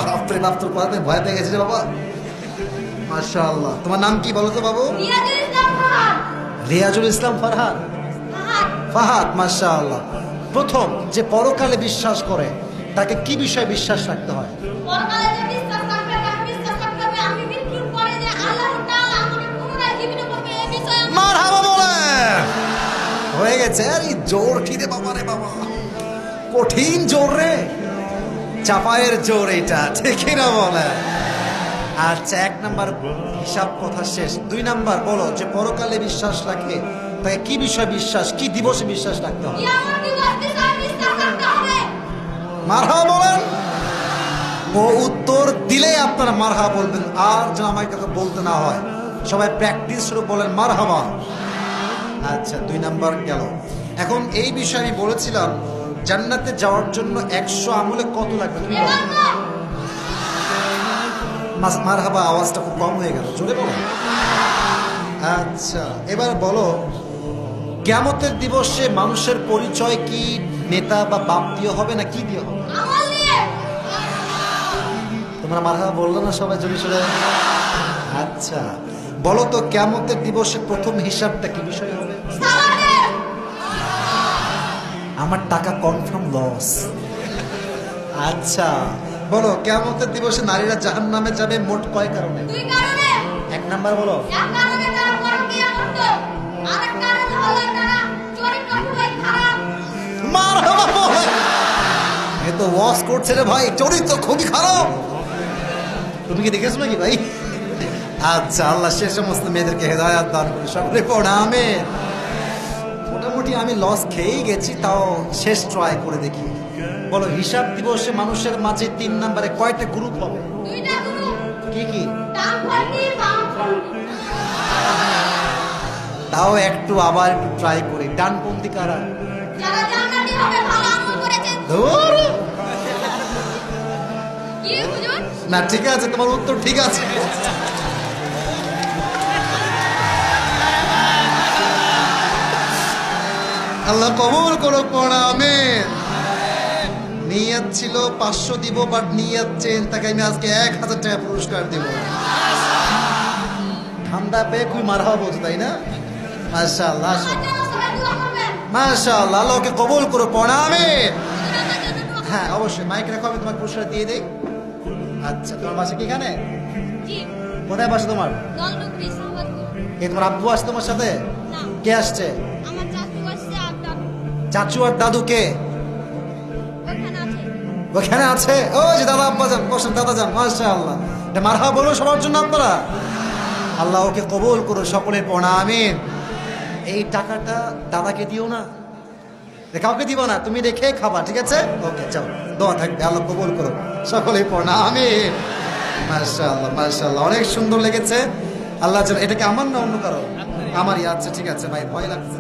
বাপরে বাপ, তোর কথা ভয় পেয়ে গেছে রে বাবা। মাশাআল্লাহ। তোমার নাম কি বলো তো বাবু? রিয়াজুল ইসলাম ফারহান। ফাহাদ, মাশাআল্লাহ। প্রথম যে পরকালে বিশ্বাস করে তাকে কি বিষয়ে বিশ্বাস রাখতে হয়? মারহাবা বলে হয়ে গেছে। আর এই জোর কি রে বাবা, রে বাবা, কঠিন জোর রে, চাপায়ের জোর এটা, ঠিক না বলে? আচ্ছা, 1 নাম্বার হিসাব কথা শেষ। 2 নাম্বার বলো, যে পরকালে বিশ্বাস রাখে তাকে কি বিষয় বিশ্বাস, কি দিবসে বিশ্বাস রাখতে হবে? মারহাবা বলেন। ও উত্তর দিলেই আপনারা মারহাবা বলবেন, আর যেন আমার কথা বলতে না হয়। সবাই প্র্যাকটিস শুরু বলেন মারহাবা। আচ্ছা, 2 নাম্বার গেল। এখন এই বিষয়ে আমি বলেছিলাম জান্নাতে যাওয়ার জন্য 100 আমলে কত লাগবে তুমি বলো? মারহাবা আওয়াজটা খুব কম হয়ে গেল, জোরে বলো। আচ্ছা, এবার বলো, কিয়ামতের দিবসে মানুষের পরিচয় কি নেতা বা বাপ দিয়ে হবে না কি দিয়ে হবে? তোমরা মারহাবা বললো না সবাই জোরে সোরে? আচ্ছা, বলো তো কিয়ামতের দিবসে প্রথম হিসাবটা কি বিষয় হবে? আমার টাকা কনফার্ম লস। আচ্ছা, বলো কিয়ামতের দিবসে নারীরা জাহান্নামে যাবে মোট কয় কারণে? 2 কারণে। 1 নাম্বার বলো। এক কারণে তারা পরকীয়া করত, আরেক কারণ হলো তারা চরিত্র খুবই খারাপ। মারহাবা বলে। এ তো ওয়াজ করছে রে ভাই, চরিত্র খুবই খারাপ। তুমি কি দেখেছো নাকি ভাই? আচ্ছা, আল্লাহ সে সমস্ত মেয়েদেরকে হেদায়াত দান করে সকলে পড়া। আমিন। মোটামুটি আমি লস খেয়েই গেছি, তাও শেষ ট্রাই করে দেখি। বলো, হিসাব দিবসে মানুষের মাঝে 3 নম্বরে কয়টা গ্রুপ হবে? 2টা গ্রুপ। কি কি? ডানপন্থী, বামপন্থী। তাও একটু আবার একটু ট্রাই করি। ডানপন্থী কারা? যারা জান্নাতি হবে, ভালো আমল করেছে। ধুর। কি হুজুর? না, ঠিক আছে, তোমার উত্তর ঠিক আছে। আল্লাহ কবুল করো পড়া। আমিন। নিয়ত ছিল 500 দিব, বাট নিয়ত চেঞ্জ, তাকে আমি আজকে 1000 টাকা পুরস্কার দিব। ঠান্ডা পেয়ে খুবই মারহাবা বলছো, তাই না? মাশাআল্লাহ, আমার জন্য সবাই দোয়া করবেন। মাশাআল্লাহ। আল্লাহকে কবুল করো পড়া। আমিন। আমার জন্য দোয়া করবেন। হ্যাঁ, অবশ্যই মাইক রাখো, আমি তোমার পুরস্কার দিয়ে দেই। আচ্ছা, তোমার বাসা কি এখানে? জি, কোথায় বাসা তোমার? দলডুবরি সাহাবাদপুর। এই তোমার আব্বু আসছে তোমার সাথে? না, কে আসছে? আমার চাচু আসছে আর দাদু চাচু আর দাদু কে? ওখানে আছে। ওখানে আছে। ও যে দাদা, আব্বা যান, বসেন দাদা যান। মাশাআল্লাহ। এটা মারহাবা বলো সবার জন্য আপনারা। আল্লাহ ওকে কবুল করো সকলের পড়া। আমিন। এই টাকাটা দাদাকে দিও না, কাউকে দিব না, তুমি রেখে খাবা, ঠিক আছে? ওকে, যাও, দোয়া থাকবে, আল্লাহ কবুল করো সকলেই পড়া। আমিন। মাশাআল্লাহ, মাশাআল্লাহ, অনেক সুন্দর লেগেছে। আল্লাহ, এটাকে আমার না অন্য কারো? আমারই। আচ্ছা, ঠিক আছে ভাই, ভয় লাগছে।